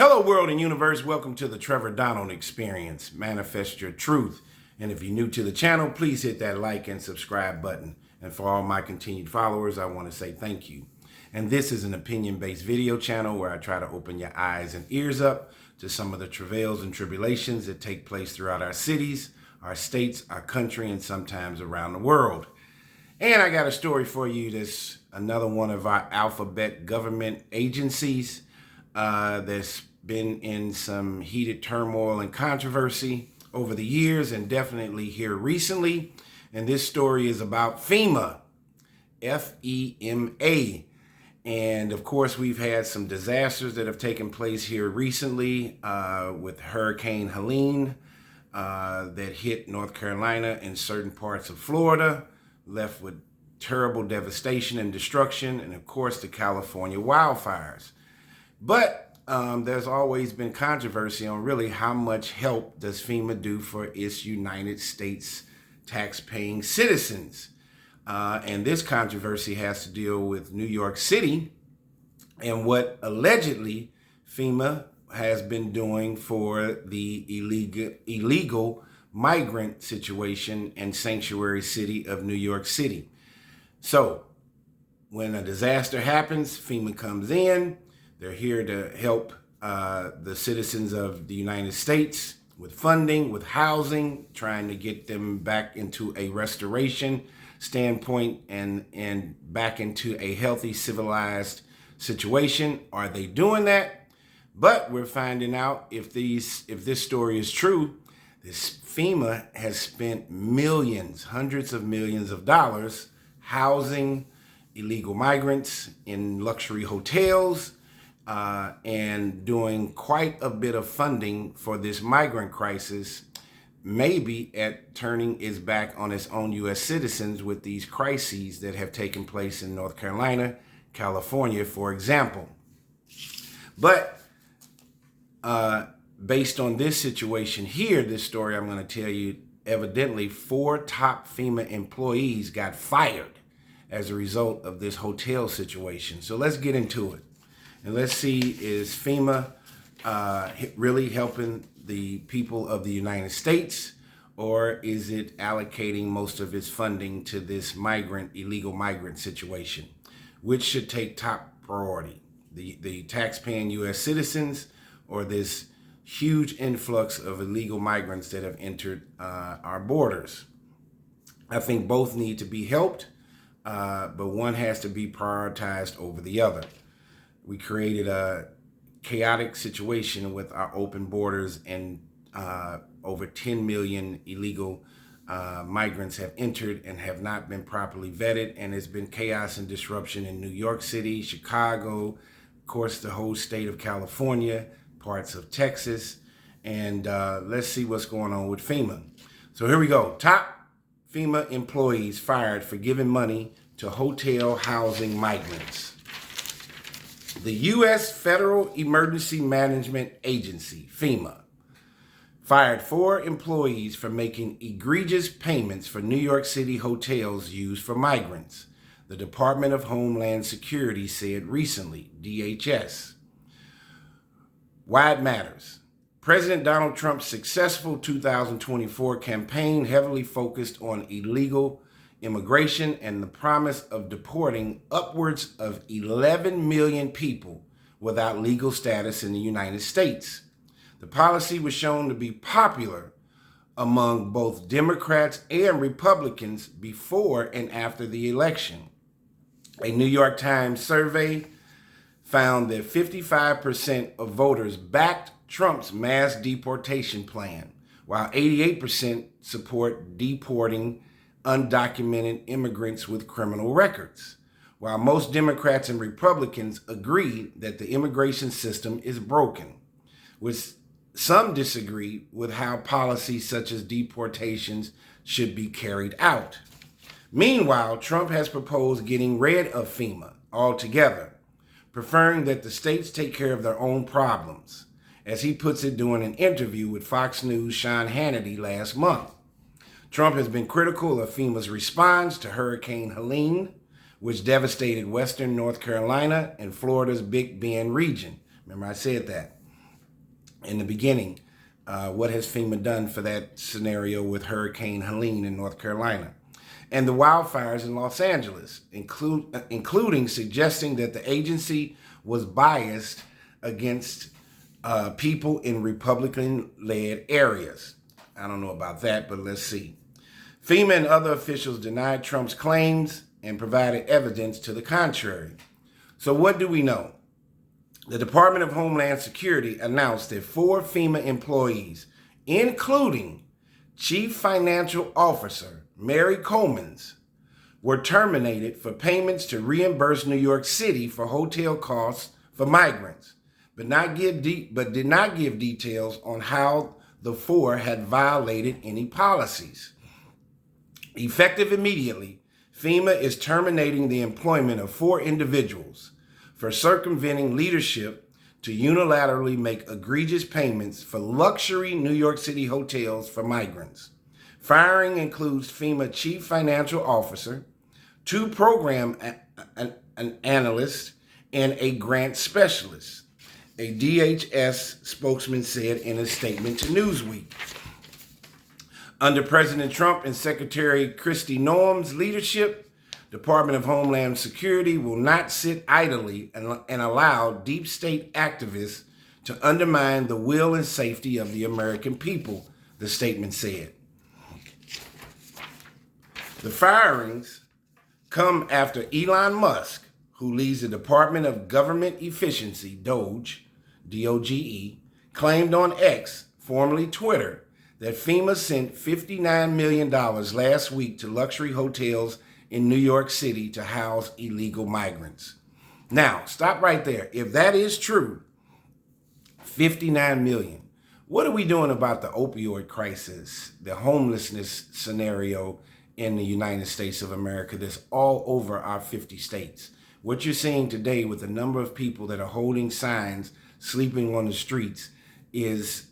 Hello, world and universe. Welcome to the Trevor Donald Experience. Manifest your truth. And if you're new to the channel, please hit that like and subscribe button. And for all my continued followers, I want to say thank you. And this is an opinion-based video channel where I try to open your eyes and ears up to some of the travails and tribulations that take place throughout our cities, our states, our country, and sometimes around the world. And I got a story for you that's another one of our alphabet government agencies that's been in some heated turmoil and controversy over the years and definitely here recently. And this story is about Fema, F-E-M-A. And of course, we've had some disasters that have taken place here recently with Hurricane Helene that hit North Carolina and certain parts of Florida, left with terrible devastation and destruction, and of course the California wildfires. But there's always been controversy on really how much help does FEMA do for its United States tax-paying citizens. And this controversy has to deal with New York City and what allegedly FEMA has been doing for the illegal migrant situation and sanctuary city of New York City. So when a disaster happens, FEMA comes in. They're here to help the citizens of the United States with funding, with housing, trying to get them back into a restoration standpoint and back into a healthy, civilized situation. Are they doing that? But we're finding out if this story is true, this FEMA has spent millions, hundreds of millions of dollars housing illegal migrants in luxury hotels, and doing quite a bit of funding for this migrant crisis, maybe at turning its back on its own U.S. citizens with these crises that have taken place in North Carolina, California, for example. But based on this situation here, this story I'm going to tell you, evidently 4 top FEMA employees got fired as a result of this hotel situation. So let's get into it. And let's see, is FEMA really helping the people of the United States, or is it allocating most of its funding to this illegal migrant situation? Which should take top priority? The tax-paying U.S. citizens, or this huge influx of illegal migrants that have entered our borders? I think both need to be helped, but one has to be prioritized over the other. We created a chaotic situation with our open borders, and over 10 million illegal migrants have entered and have not been properly vetted. And there's been chaos and disruption in New York City, Chicago, of course, the whole state of California, parts of Texas. And let's see what's going on with FEMA. So here we go. Top FEMA employees fired for giving money to hotel housing migrants. The U.S. Federal Emergency Management Agency, FEMA, fired 4 employees for making egregious payments for New York City hotels used for migrants, the Department of Homeland Security said recently, DHS. Why it matters. President Donald Trump's successful 2024 campaign heavily focused on illegal immigration and the promise of deporting upwards of 11 million people without legal status in the United States. The policy was shown to be popular among both Democrats and Republicans before and after the election. A New York Times survey found that 55% of voters backed Trump's mass deportation plan, while 88% support deporting undocumented immigrants with criminal records, while most Democrats and Republicans agree that the immigration system is broken, with some disagree with how policies such as deportations should be carried out. Meanwhile, Trump has proposed getting rid of FEMA altogether, preferring that the states take care of their own problems, as he puts it during an interview with Fox News' Sean Hannity last month. Trump has been critical of FEMA's response to Hurricane Helene, which devastated western North Carolina and Florida's Big Bend region. Remember I said that. in the beginning, what has FEMA done for that scenario with Hurricane Helene in North Carolina? And the wildfires in Los Angeles, including suggesting that the agency was biased against people in Republican-led areas. I don't know about that, but let's see. FEMA and other officials denied Trump's claims and provided evidence to the contrary. So what do we know? The Department of Homeland Security announced that 4 FEMA employees, including Chief Financial Officer Mary COMANS, were terminated for payments to reimburse New York City for hotel costs for migrants, but did not give details on how the 4 had violated any policies. Effective immediately, FEMA is terminating the employment of 4 individuals for circumventing leadership to unilaterally make egregious payments for luxury New York City hotels for migrants. Firing includes FEMA Chief Financial Officer, 2 program analysts, and a grant specialist, a DHS spokesman said in a statement to Newsweek. Under President Trump and Secretary Kristi Noem's leadership, Department of Homeland Security will not sit idly and allow deep state activists to undermine the will and safety of the American people, the statement said. The firings come after Elon Musk, who leads the Department of Government Efficiency, DOGE, D-O-G-E, claimed on X, formerly Twitter, that FEMA sent $59 million last week to luxury hotels in New York City to house illegal migrants. Now, stop right there. If that is true, $59 million. What are we doing about the opioid crisis, the homelessness scenario in the United States of America that's all over our 50 states? What you're seeing today with the number of people that are holding signs, sleeping on the streets, is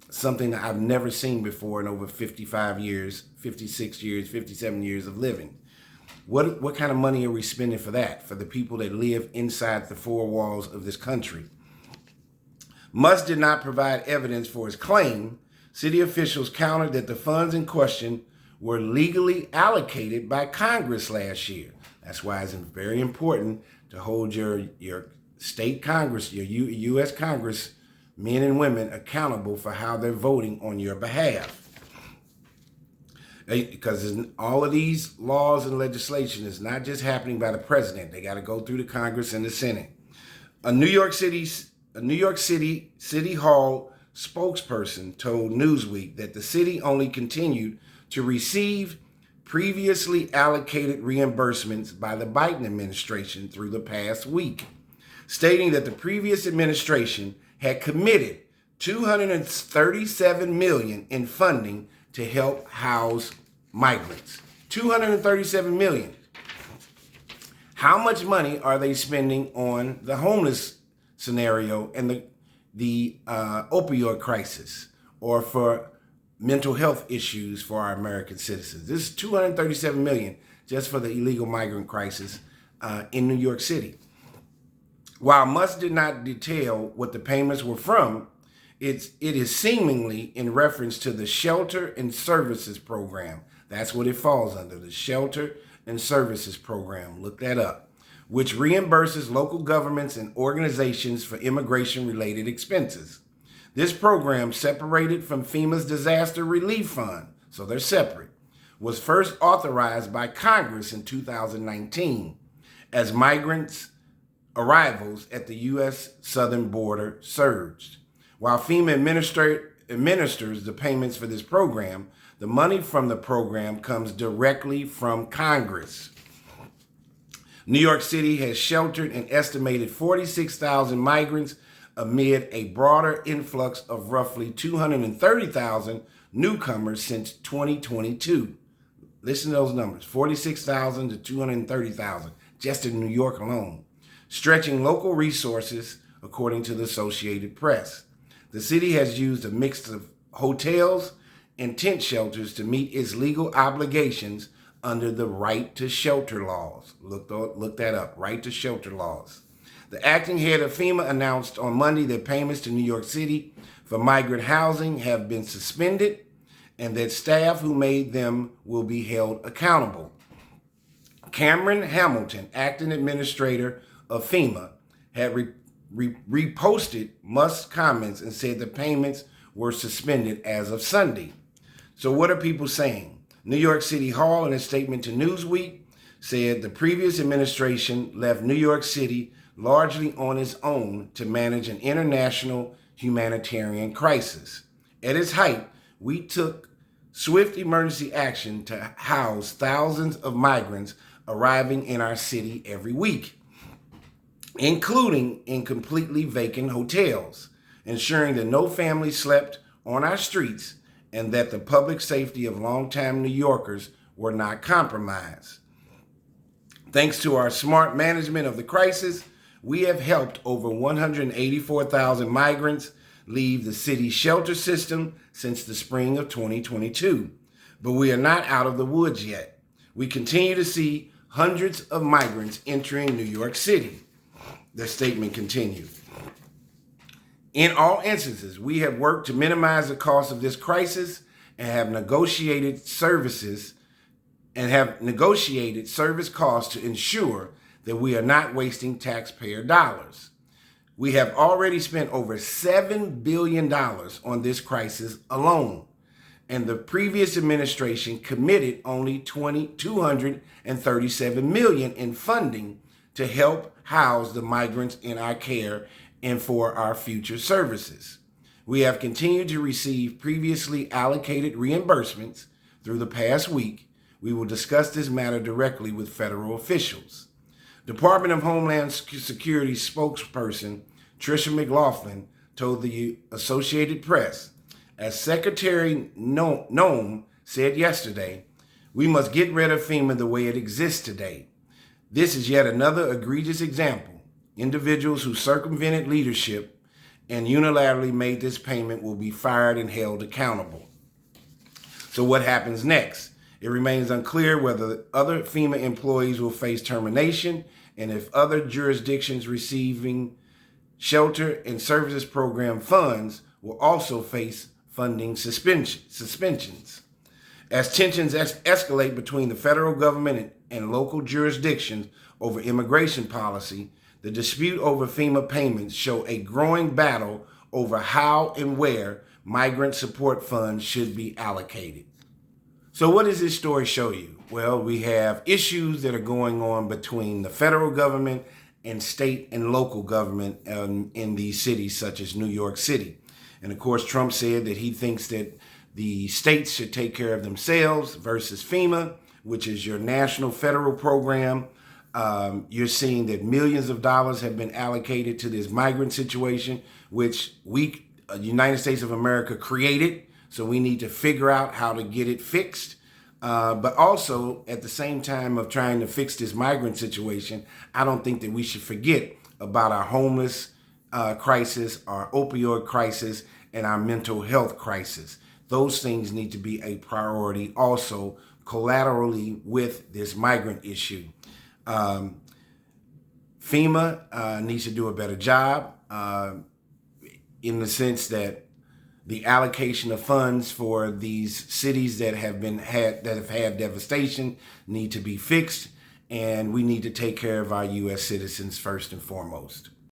something that I've never seen before in over 55 years, 56 years, 57 years of living. What kind of money are we spending for that, for the people that live inside the 4 walls of this country? Musk did not provide evidence for his claim. City officials countered that the funds in question were legally allocated by Congress last year. That's why it's very important to hold your state Congress, your U.S. Congress, men and women, accountable for how they're voting on your behalf. Because all of these laws and legislation is not just happening by the president. They got to go through the Congress and the Senate. A New York City City Hall spokesperson told Newsweek that the city only continued to receive previously allocated reimbursements by the Biden administration through the past week, stating that the previous administration had committed $237 million in funding to help house migrants. $237 million. How much money are they spending on the homeless scenario and the opioid crisis, or for mental health issues for our American citizens? This is $237 million just for the illegal migrant crisis in New York City. While Musk did not detail what the payments were from, it is seemingly in reference to the Shelter and Services Program. That's what it falls under, the Shelter and Services Program. Look that up. Which reimburses local governments and organizations for immigration-related expenses. This program, separated from FEMA's Disaster Relief Fund, so they're separate, was first authorized by Congress in 2019 as migrants' arrivals at the U.S. southern border surged. While FEMA administers the payments for this program, the money from the program comes directly from Congress. New York City has sheltered an estimated 46,000 migrants amid a broader influx of roughly 230,000 newcomers since 2022. Listen to those numbers, 46,000 to 230,000, just in New York alone, stretching local resources, according to the Associated Press. The city has used a mix of hotels and tent shelters to meet its legal obligations under the right to shelter laws. Look that up, right to shelter laws. The acting head of FEMA announced on Monday that payments to New York City for migrant housing have been suspended and that staff who made them will be held accountable. Cameron Hamilton, acting administrator of FEMA, had reposted Musk's comments and said the payments were suspended as of Sunday. So what are people saying? New York City Hall, in a statement to Newsweek, said the previous administration left New York City largely on its own to manage an international humanitarian crisis. At its height, we took swift emergency action to house thousands of migrants arriving in our city every week, including in completely vacant hotels, ensuring that no family slept on our streets and that the public safety of longtime New Yorkers were not compromised. Thanks to our smart management of the crisis, we have helped over 184,000 migrants leave the city's shelter system since the spring of 2022. But we are not out of the woods yet. We continue to see hundreds of migrants entering New York City. The statement continued. In all instances, we have worked to minimize the cost of this crisis and have negotiated service costs to ensure that we are not wasting taxpayer dollars. We have already spent over $7 billion on this crisis alone, and the previous administration committed only $237 million in funding to help house the migrants in our care and for our future services. We have continued to receive previously allocated reimbursements through the past week. We will discuss this matter directly with federal officials. Department of Homeland Security spokesperson Tricia McLaughlin told the Associated Press, as Secretary Noem said yesterday, we must get rid of FEMA the way it exists today. This is yet another egregious example. Individuals who circumvented leadership and unilaterally made this payment will be fired and held accountable. So what happens next? It remains unclear whether other FEMA employees will face termination and if other jurisdictions receiving Shelter and Services Program funds will also face funding suspensions. As tensions escalate between the federal government and local jurisdictions over immigration policy, the dispute over FEMA payments show a growing battle over how and where migrant support funds should be allocated. So what does this story show you? Well, we have issues that are going on between the federal government and state and local government in these cities such as New York City. And of course, Trump said that he thinks that the states should take care of themselves versus FEMA, which is your national federal program. You're seeing that millions of dollars have been allocated to this migrant situation, which we, United States of America, created. So we need to figure out how to get it fixed. But also, at the same time of trying to fix this migrant situation, I don't think that we should forget about our homeless crisis, our opioid crisis, and our mental health crisis. Those things need to be a priority also collaterally with this migrant issue. FEMA needs to do a better job in the sense that the allocation of funds for these cities that have had devastation need to be fixed, and we need to take care of our U.S. citizens first and foremost.